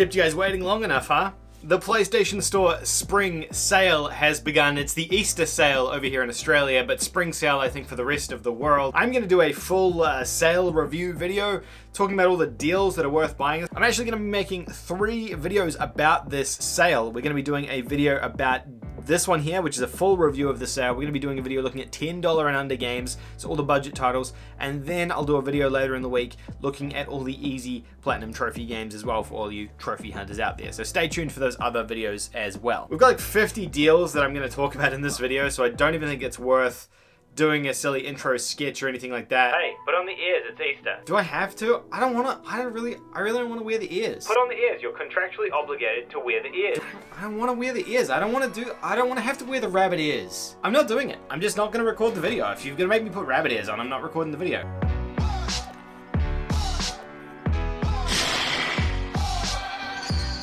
Kept you guys waiting long enough, huh? The PlayStation Store spring sale has begun. It's the Easter sale over here in Australia, but spring sale, I think, for the rest of the world. I'm going to do a full sale review video talking about all the deals that are worth buying. I'm actually going to be making 3 videos about this sale. We're going to be doing a video about this one here, which is a full review of the sale. We're going to be doing a video looking at $10 and under games, so all the budget titles, and then I'll do a video later in the week looking at all the easy platinum trophy games as well for all you trophy hunters out there. So stay tuned for those other videos as well. We've got like 50 deals that I'm going to talk about in this video, so I don't even think it's worth doing a silly intro sketch or anything like that. Hey, put on the ears, it's Easter. Do I have to? I really don't want to wear the ears. Put on the ears, you're contractually obligated to wear the ears. I don't want to wear the ears. I don't want to have to wear the rabbit ears. I'm not doing it. I'm just not going to record the video. If you're going to make me put rabbit ears on, I'm not recording the video.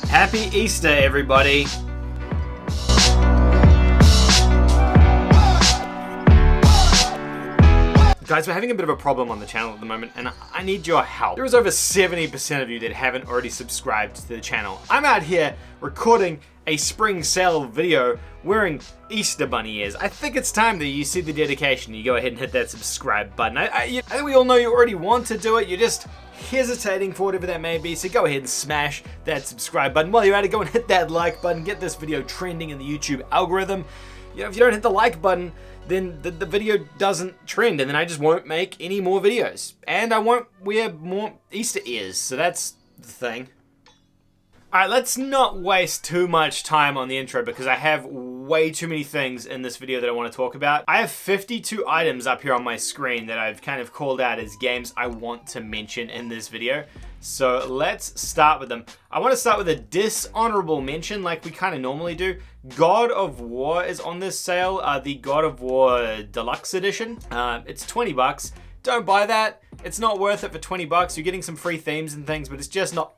Happy Easter, everybody. Guys, we're having a bit of a problem on the channel at the moment, and I need your help. There is over 70% of you that haven't already subscribed to the channel. I'm out here recording a spring sale video wearing Easter bunny ears. I think it's time that you see the dedication. You go ahead and hit that subscribe button. I think we all know you already want to do it. You're just hesitating for whatever that may be, so go ahead and smash that subscribe button. While you're at it, go and hit that like button. Get this video trending in the YouTube algorithm. You know, if you don't hit the like button, then the video doesn't trend, and then I just won't make any more videos. And I won't wear more Easter ears, so that's the thing. Alright, let's not waste too much time on the intro because I have way too many things in this video that I want to talk about. I have 52 items up here on my screen that I've kind of called out as games I want to mention in this video. So let's start with them. I want to start with a dishonorable mention like we kind of normally do. God of War is on this sale, the God of War Deluxe Edition. It's 20 bucks. Don't buy that. It's not worth it for 20 bucks. You're getting some free themes and things, but it's just not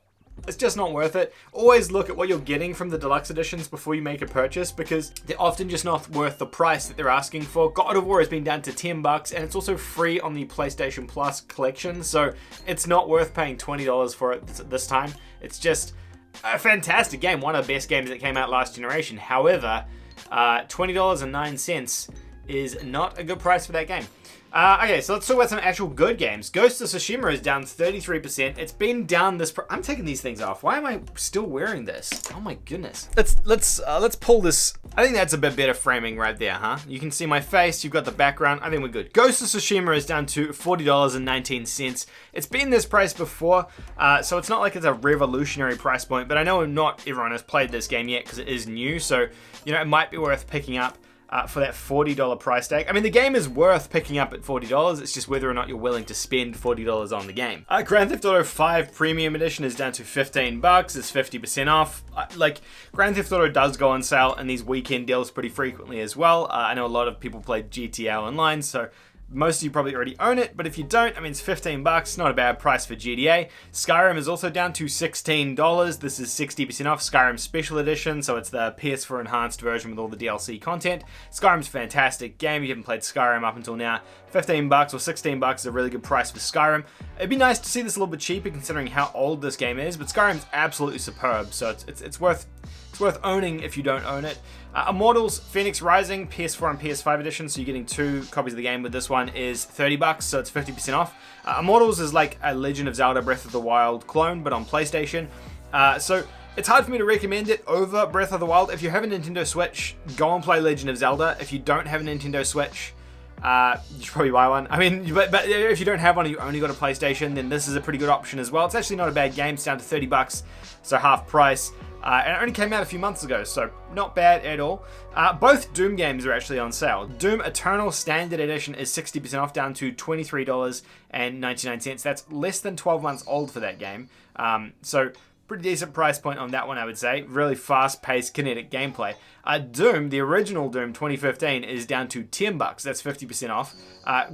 worth it. Always look at what you're getting from the deluxe editions before you make a purchase because they're often just not worth the price that they're asking for. God of War has been down to 10 bucks and it's also free on the PlayStation Plus collection, so it's not worth paying $20 for it this time. It's just a fantastic game, one of the best games that came out last generation. However, $20.09 is not a good price for that game. Okay, so let's talk about some actual good games. Ghost of Tsushima is down 33%. It's been down this. I'm taking these things off. Why am I still wearing this? Oh my goodness. Let's pull this. I think that's a bit better framing right there, huh? You can see my face. You've got the background. I think we're good. Ghost of Tsushima is down to $40.19. It's been this price before, so it's not like it's a revolutionary price point. But I know not everyone has played this game yet because it is new. So you know it might be worth picking up. For that $40 price tag. I mean, the game is worth picking up at $40. It's just whether or not you're willing to spend $40 on the game. Grand Theft Auto 5 Premium Edition is down to 15 bucks. It's 50% off. Like, Grand Theft Auto does go on sale in these weekend deals pretty frequently as well. I know a lot of people play GTA Online, so most of you probably already own it, but if you don't, I mean, it's 15 bucks, not a bad price for GTA. Skyrim is also down to $16. This is 60% off Skyrim Special Edition, so it's the PS4 enhanced version with all the DLC content. Skyrim's a fantastic game. If you haven't played Skyrim up until now, 15 bucks or 16 bucks is a really good price for Skyrim. It'd be nice to see this a little bit cheaper considering how old this game is, but Skyrim's absolutely superb, so it's worth owning if you don't own it. Immortals Phoenix Rising, PS4 and PS5 edition, so you're getting 2 copies of the game with this one, is 30 bucks, so it's 50% off. Immortals is like a Legend of Zelda Breath of the Wild clone, but on PlayStation. So it's hard for me to recommend it over Breath of the Wild. If you have a Nintendo Switch, go and play Legend of Zelda. If you don't have a Nintendo Switch, you should probably buy one. I mean, but if you don't have one and you only got a PlayStation, then this is a pretty good option as well. It's actually not a bad game. It's down to 30 bucks, so half price. And it only came out a few months ago, so not bad at all. Both Doom games are actually on sale. Doom Eternal Standard Edition is 60% off, down to $23.99. That's less than 12 months old for that game. So pretty decent price point on that one, I would say. Really fast-paced kinetic gameplay. Doom, the original Doom 2015, is down to 10 bucks. That's 50% off.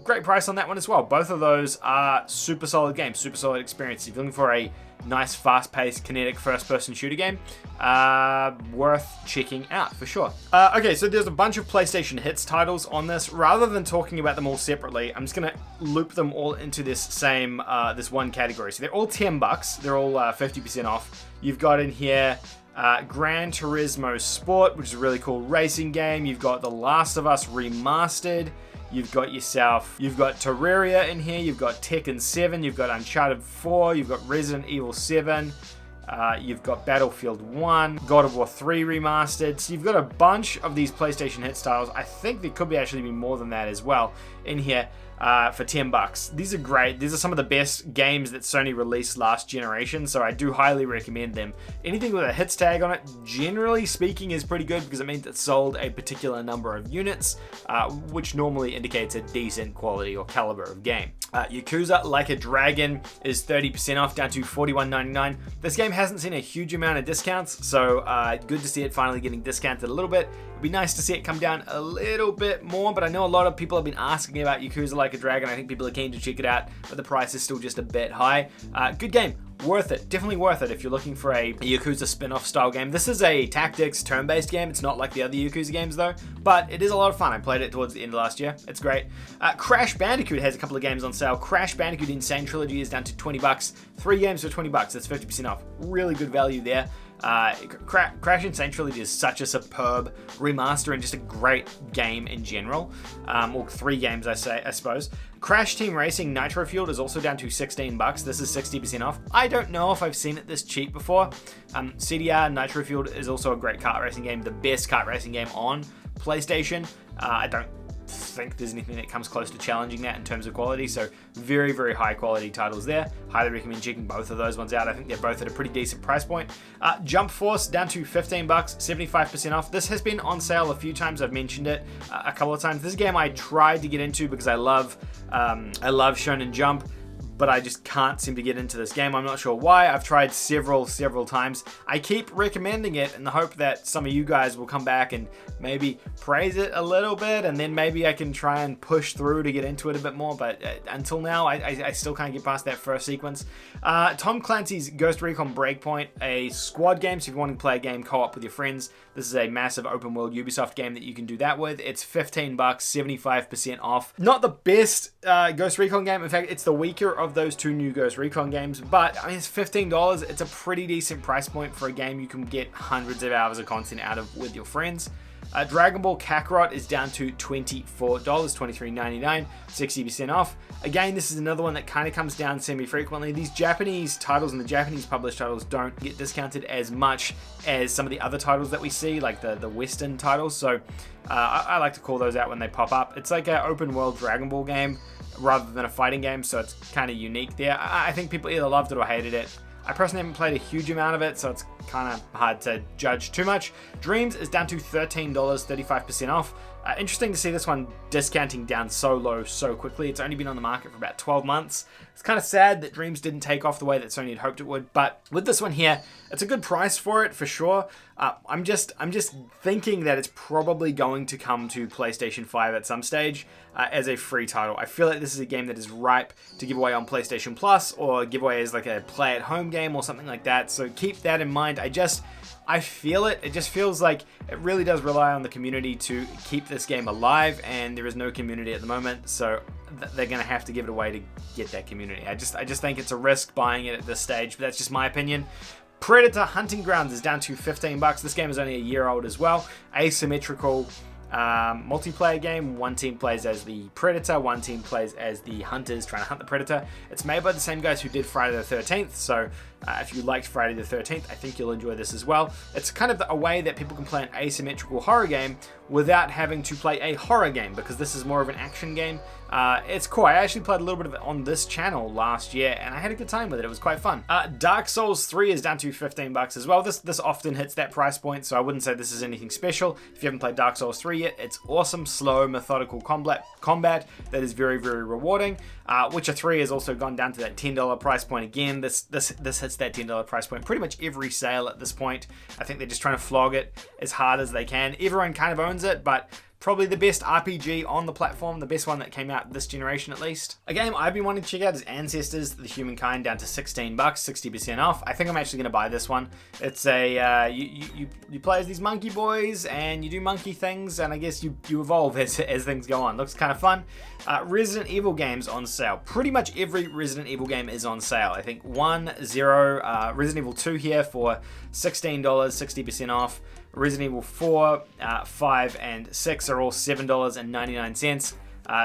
Great price on that one as well. Both of those are super solid games, super solid experience. If you're looking for a nice, fast-paced, kinetic first-person shooter game. Worth checking out for sure. Okay, so there's a bunch of PlayStation Hits titles on this. Rather than talking about them all separately, I'm just gonna loop them all into this same this one category. So they're all $10. They're all 50% off. You've got in here Gran Turismo Sport, which is a really cool racing game. You've got The Last of Us Remastered. You've got Terraria in here. You've got Tekken 7. You've got Uncharted 4. You've got Resident Evil 7. You've got Battlefield 1, God of War 3 Remastered. So you've got a bunch of these PlayStation Hit styles. I think there could actually be more than that as well in here for $10. These are great. These are some of the best games that Sony released last generation, so I do highly recommend them. Anything with a hits tag on it, generally speaking, is pretty good because it means it sold a particular number of units, which normally indicates a decent quality or caliber of game. Yakuza Like a Dragon is 30% off, down to $41.99. This game hasn't seen a huge amount of discounts, so good to see it finally getting discounted a little bit. It'd be nice to see it come down a little bit more, but I know a lot of people have been asking about Yakuza Like a Dragon. I think people are keen to check it out, but the price is still just a bit high. Good game. Worth it. Definitely worth it if you're looking for a Yakuza spin-off style game. This is a tactics turn-based game. It's not like the other Yakuza games though, but it is a lot of fun. I played it towards the end of last year. It's great. Crash Bandicoot has a couple of games on sale. Crash Bandicoot Insane Trilogy is down to $20. 3 games for $20. That's 50% off. Really good value there. Crash Insane Trilogy is such a superb remaster and just a great game in general. Or 3 games, I suppose. Crash Team Racing Nitro Fueled is also down to $16. This is 60% off. I don't know if I've seen it this cheap before. CDR Nitro Fueled is also a great kart racing game, the best kart racing game on PlayStation. I don't think there's anything that comes close to challenging that in terms of quality, so very, very high quality titles there. Highly recommend checking both of those ones out. I think they're both at a pretty decent price point. Jump Force down to $15, 75% off. This has been on sale a few times. I've mentioned it a couple of times. This is a game I tried to get into because I love Shonen Jump, but I just can't seem to get into this game. I'm not sure why. I've tried several times. I keep recommending it in the hope that some of you guys will come back and maybe praise it a little bit, and then maybe I can try and push through to get into it a bit more, but until now, I still can't get past that first sequence. Tom Clancy's Ghost Recon Breakpoint, a squad game, so if you want to play a game co-op with your friends, this is a massive open world Ubisoft game that you can do that with. It's $15, 75% off. Not the best Ghost Recon game. In fact, it's the weaker of those 2 new Ghost Recon games, but I mean, it's $15. It's a pretty decent price point for a game you can get hundreds of hours of content out of with your friends. Dragon Ball Kakarot is down to $24, $23.99, 60% off. Again, this is another one that kind of comes down semi-frequently. These Japanese titles and the Japanese published titles don't get discounted as much as some of the other titles that we see, like the Western titles, so I like to call those out when they pop up. It's like an open world Dragon Ball game rather than a fighting game, so it's kind of unique there. I think people either loved it or hated it. I personally haven't played a huge amount of it, so it's kind of hard to judge too much. Dreams is down to $13, 35% off. Interesting to see this one discounting down so low so quickly. It's only been on the market for about 12 months. It's kind of sad that Dreams didn't take off the way that Sony had hoped it would, but with this one here, it's a good price for it for sure. I'm just thinking that it's probably going to come to PlayStation 5 at some stage as a free title. I feel like this is a game that is ripe to give away on PlayStation Plus or give away as like a play-at-home game or something like that. So keep that in mind. I feel it. It just feels like it really does rely on the community to keep this game alive, and there is no community at the moment, so they're going to have to give it away to get that community. I just think it's a risk buying it at this stage, but that's just my opinion. Predator Hunting Grounds is down to $15. This game is only a year old as well. Asymmetrical multiplayer game. One team plays as the Predator, one team plays as the Hunters trying to hunt the Predator. It's made by the same guys who did Friday the 13th, so if you liked Friday the 13th, I think you'll enjoy this as well. It's kind of a way that people can play an asymmetrical horror game without having to play a horror game, because this is more of an action game. It's cool. I actually played a little bit of it on this channel last year, and I had a good time with it. It was quite fun. Dark Souls 3 is down to $15 as well. This often hits that price point, so I wouldn't say this is anything special. If you haven't played Dark Souls 3 yet, it's awesome, slow, methodical combat that is very, very rewarding. Witcher 3 has also gone down to that $10 price point again. This hits that $10 price point pretty much every sale at this point. I think they're just trying to flog it as hard as they can. Everyone kind of owns it, but Probably the best RPG on the platform, the best one that came out this generation at least. A game I've been wanting to check out is Ancestors, the Humankind, down to $16, 60% off. I think I'm actually going to buy this one. It's a, you play as these monkey boys and you do monkey things, and I guess you evolve as things go on. Looks kind of fun. Resident Evil games on sale. Pretty much every Resident Evil game is on sale. I think 1, 0, Resident Evil 2 here for $16, 60% off. Resident Evil 4, 5, and 6 are all $7.99.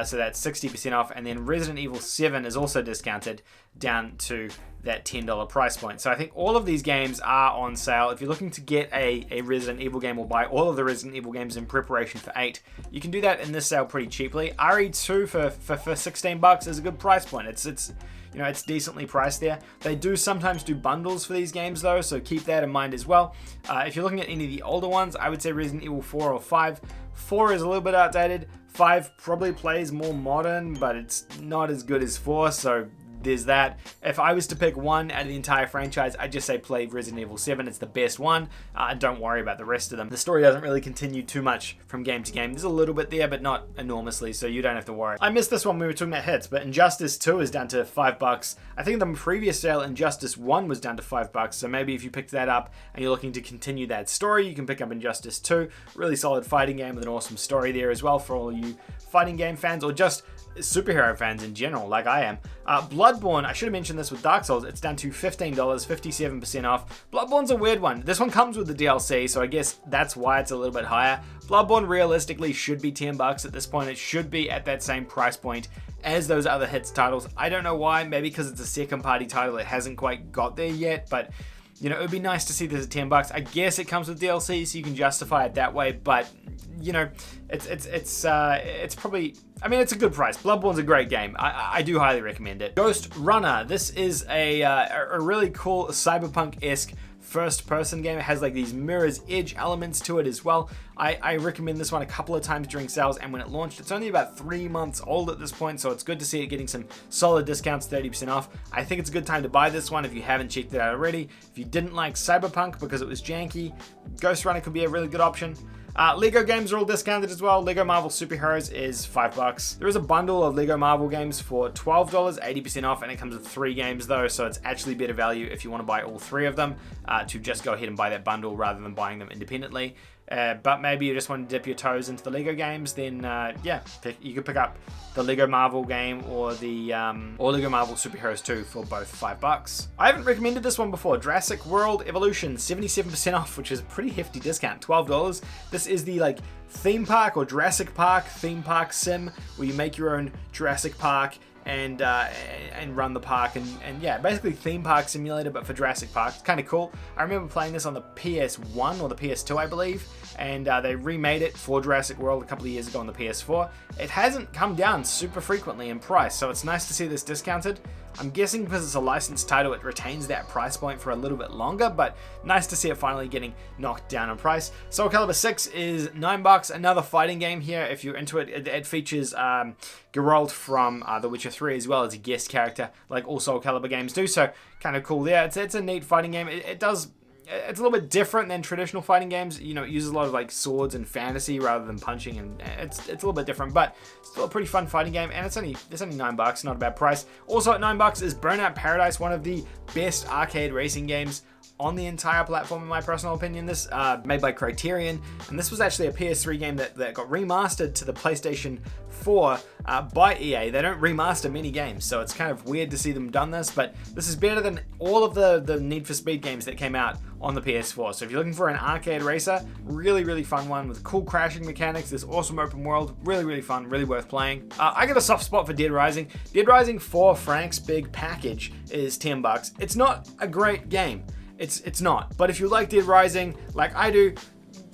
So that's 60% off. And then Resident Evil 7 is also discounted down to that $10 price point. So I think all of these games are on sale. If you're looking to get a Resident Evil game or buy all of the Resident Evil games in preparation for 8, you can do that in this sale pretty cheaply. RE2 for $16 is a good price point. It's you know, it's decently priced there. They do sometimes do bundles for these games though, so keep that in mind as well. If you're looking at any of the older ones, I would say Resident Evil 4 or 5. 4 is a little bit outdated. 5 probably plays more modern, but it's not as good as 4, so there's that. If I was to pick one out of the entire franchise, I'd just say play Resident Evil 7. It's the best one. Don't worry about the rest of them. The story doesn't really continue too much from game to game. There's a little bit there, but not enormously, so you don't have to worry. I missed this one when we were talking about hits, but Injustice 2 is down to $5. I think the previous sale, Injustice 1, was down to $5, so maybe if you picked that up and you're looking to continue that story, you can pick up Injustice 2. Really solid fighting game with an awesome story there as well for all you fighting game fans, or just superhero fans in general, like I am. Bloodborne, I should have mentioned this with Dark Souls, it's down to $15, 57% off. Bloodborne's a weird one. This one comes with the DLC, so I guess that's why it's a little bit higher. Bloodborne realistically should be $10 at this point. It should be at that same price point as those other hits titles. I don't know why, maybe because it's a second party title, it hasn't quite got there yet, but you know, it would be nice to see this at $10. I guess it comes with DLC, so you can justify it that way, but you know, it's probably, I mean, it's a good price. Bloodborne's a great game. I do highly recommend it. Ghost Runner. This is a really cool cyberpunk-esque first-person game. It has like these Mirror's Edge elements to it as well. I recommend this one a couple of times during sales, and when it launched, it's only about 3 months old at this point, so it's good to see it getting some solid discounts, 30% off. I think it's a good time to buy this one if you haven't checked it out already. If you didn't like Cyberpunk because it was janky, Ghost Runner could be a really good option. Lego games are all discounted as well. Lego Marvel Superheroes is $5. There is a bundle of Lego Marvel games for $12, 80% off, and it comes with 3 games though, so it's actually better value if you want to buy all 3 of them, to just go ahead and buy that bundle rather than buying them independently. But maybe you just want to dip your toes into the Lego games, then yeah, you could pick up the Lego Marvel game or the Lego Marvel Superheroes 2 for both $5. I haven't recommended this one before. Jurassic World Evolution, 77% off, which is a pretty hefty discount, $12. This is the like theme park or Jurassic Park theme park sim where you make your own Jurassic Park and run the park, and yeah, basically theme park simulator but for Jurassic Park. It's kind of cool. I remember playing this on the PS1 or the PS2, I believe, and they remade it for Jurassic World a couple of years ago on the PS4. It hasn't come down super frequently in price, so it's nice to see this discounted. I'm guessing because it's a licensed title, it retains that price point for a little bit longer, but nice to see it finally getting knocked down in price. Soul Calibur 6 is $9, another fighting game here. If you're into it, it features Geralt from The Witcher 3 as well as a guest character, like all Soul Calibur games do, so kind of cool there. It's a neat fighting game. It's a little bit different than traditional fighting games. You know, it uses a lot of like swords and fantasy rather than punching, and it's a little bit different, but still a pretty fun fighting game, and it's only $9, not a bad price. Also at $9 is Burnout Paradise, one of the best arcade racing games on the entire platform in my personal opinion. This made by Criterion, and this was actually a PS3 game that got remastered to the PlayStation 4 by EA. They don't remaster many games, so it's kind of weird to see them done this, but this is better than all of the Need for Speed games that came out on the PS4. So if you're looking for an arcade racer, really fun one with cool crashing mechanics, this awesome open world, really fun, really worth playing. I got a soft spot for Dead Rising. Dead Rising 4 Frank's big package is $10. It's not a great game. It's not. But if you like Dead Rising, like I do,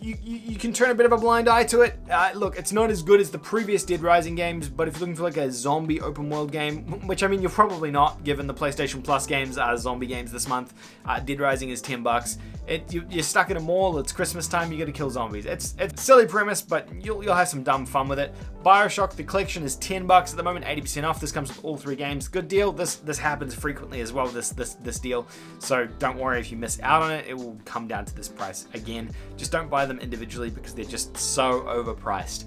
you can turn a bit of a blind eye to it. Look, it's not as good as the previous Dead Rising games, but if you're looking for like a zombie open world game, which I mean you're probably not, given the PlayStation Plus games are zombie games this month, Dead Rising is $10. You're stuck in a mall, it's Christmas time, you gotta kill zombies. It's a silly premise, but you'll have some dumb fun with it. Bioshock the collection is $10 at the moment, 80% off. This comes with all 3 games. Good deal. This happens frequently as well, this deal. So don't worry if you miss out on it. It will come down to this price again. Just don't buy them individually because they're just so overpriced.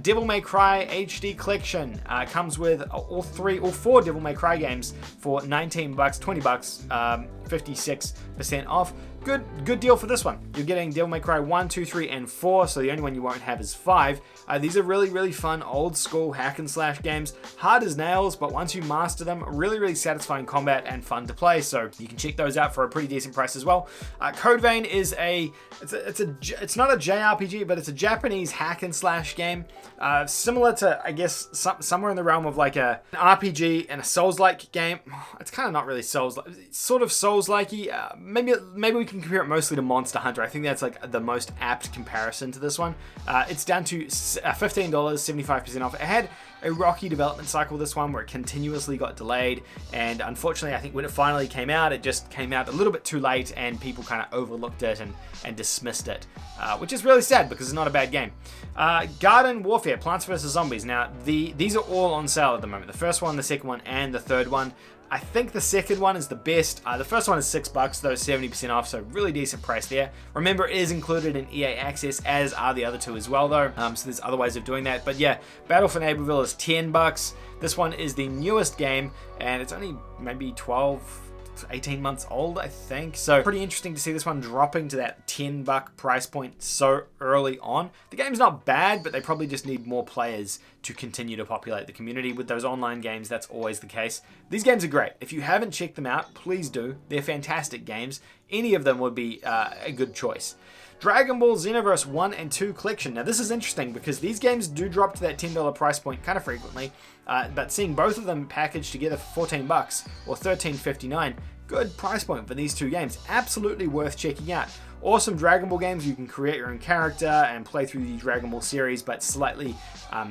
Devil May Cry HD Collection comes with all 4 Devil May Cry games for $19, $20, 56% off. Good deal for this one. You're getting Devil May Cry 1, 2, 3, and 4, so the only one you won't have is 5. These are really fun, old school hack and slash games. Hard as nails, but once you master them, really satisfying combat and fun to play, so you can check those out for a pretty decent price as well. Code Vein is it's not a JRPG, but it's a Japanese hack and slash game, similar to, I guess, somewhere in the realm of like an RPG and a Souls-like game. It's kind of not really Souls-like, sort of Souls-likey. Maybe we can compare it mostly to Monster Hunter. I think that's like the most apt comparison to this one. It's down to $15, 75% off. It had a rocky development cycle, this one, where it continuously got delayed, and unfortunately I think when it finally came out, it just came out a little bit too late and people kind of overlooked it and dismissed it, which is really sad because it's not a bad game. Garden Warfare, Plants vs. Zombies. Now these are all on sale at the moment. The first one, the second one, and the third one. I think the second one is the best. The first one is $6 though, 70% off, so really decent price there. Remember, it is included in EA Access, as are the other two as well though, so there's other ways of doing that. But yeah, Battle for Neighborville is $10. This one is the newest game, and it's only maybe 18 months old, I think. So pretty interesting to see this one dropping to that $10 price point so early on. The game's not bad, but they probably just need more players to continue to populate the community. With those online games, that's always the case. These games are great. If you haven't checked them out, please do. They're fantastic games. Any of them would be a good choice. Dragon Ball Xenoverse 1 and 2 Collection. Now this is interesting because these games do drop to that $10 price point kind of frequently, but seeing both of them packaged together for $14 or $13.59, good price point for these two games. Absolutely worth checking out. Awesome Dragon Ball games. You can create your own character and play through the Dragon Ball series, but slightly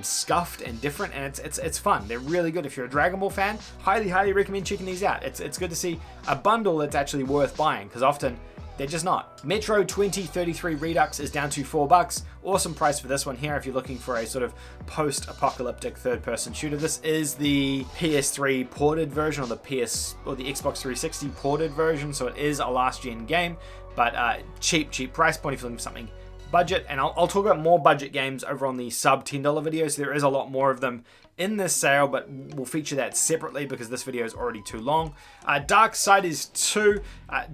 scuffed and different, and it's fun. They're really good. If you're a Dragon Ball fan, highly recommend checking these out. It's good to see a bundle that's actually worth buying, because often they're just not. Metro 2033 Redux is down to $4. Awesome price for this one here if you're looking for a sort of post-apocalyptic third-person shooter. This is the PS3 ported version, or the Xbox 360 ported version, so it is a last-gen game, but cheap price point if you're looking for something budget. And I'll talk about more budget games over on the sub $10 videos. There is a lot more of them in this sale, but we'll feature that separately because this video is already too long. Darksiders 2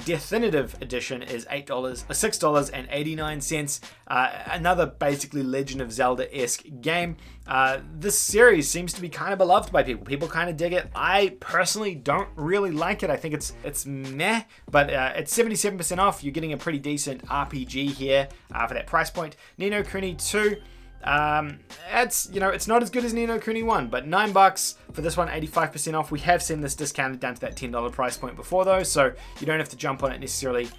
Definitive Edition is $6.89. Another basically Legend of Zelda-esque game. This series seems to be kind of beloved by people. People kind of dig it. I personally don't really like it. I think it's meh, but it's 77% off. You're getting a pretty decent RPG here for that price point. Ni no Kuni 2. It's not as good as Ni no Kuni 1, but $9 for this one, 85% off. We have seen this discounted down to that $10 price point before though, so you don't have to jump on it necessarily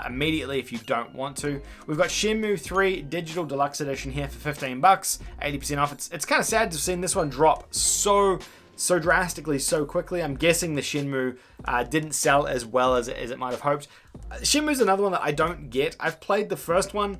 immediately if you don't want to. We've got Shenmue 3 Digital Deluxe Edition here for $15, 80% off. It's kind of sad to have seen this one drop so drastically, so quickly. I'm guessing the Shenmue didn't sell as well as it might have hoped. Shenmue's another one that I don't get. I've played the first one.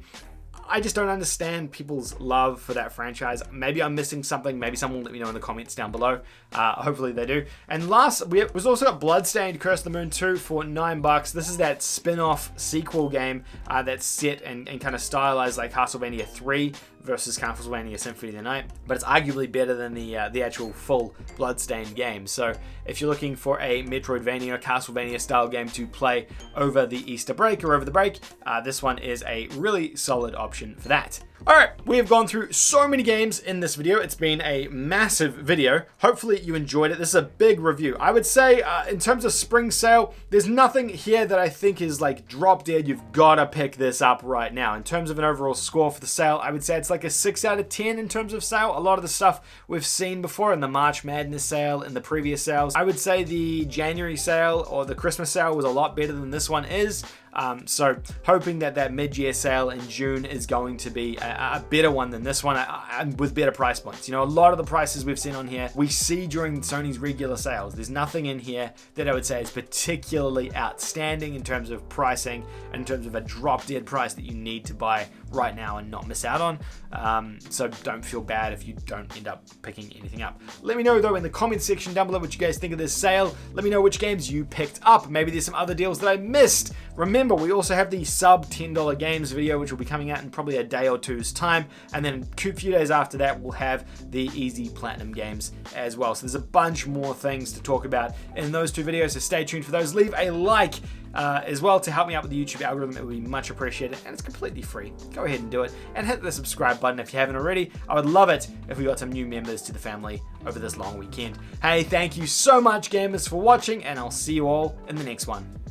I just don't understand people's love for that franchise. Maybe I'm missing something. Maybe someone will let me know in the comments down below. Hopefully they do. And last, we've also got Bloodstained Curse of the Moon 2 for $9. This is that spin-off sequel game that's set and kind of stylized like Castlevania 3 versus Castlevania Symphony of the Night, but it's arguably better than the actual full Bloodstained game. So if you're looking for a Metroidvania, Castlevania style game to play over the Easter break or over the break, this one is a really solid option for that. Alright, we have gone through so many games in this video. It's been a massive video. Hopefully you enjoyed it. This is a big review. I would say in terms of spring sale, there's nothing here that I think is like drop dead. You've got to pick this up right now. In terms of an overall score for the sale, I would say it's like a 6 out of 10 in terms of sale. A lot of the stuff we've seen before in the March Madness sale, in the previous sales. I would say the January sale or the Christmas sale was a lot better than this one is. So hoping that mid-year sale in June is going to be a better one than this one, with better price points. You know, a lot of the prices we've seen on here, we see during Sony's regular sales. There's nothing in here that I would say is particularly outstanding in terms of pricing, and in terms of a drop-dead price that you need to buy right now and not miss out on. So don't feel bad if you don't end up picking anything up. Let me know though in the comments section down below what you guys think of this sale. Let me know which games you picked up. Maybe there's some other deals that I missed. Remember, remember, we also have the sub $10 games video, which will be coming out in probably a day or two's time. And then a few days after that, we'll have the easy platinum games as well. So there's a bunch more things to talk about in those two videos. So stay tuned for those. Leave a like as well to help me out with the YouTube algorithm. It would be much appreciated, and it's completely free. Go ahead and do it, and hit the subscribe button if you haven't already. I would love it if we got some new members to the family over this long weekend. Hey, thank you so much, gamers, for watching, and I'll see you all in the next one.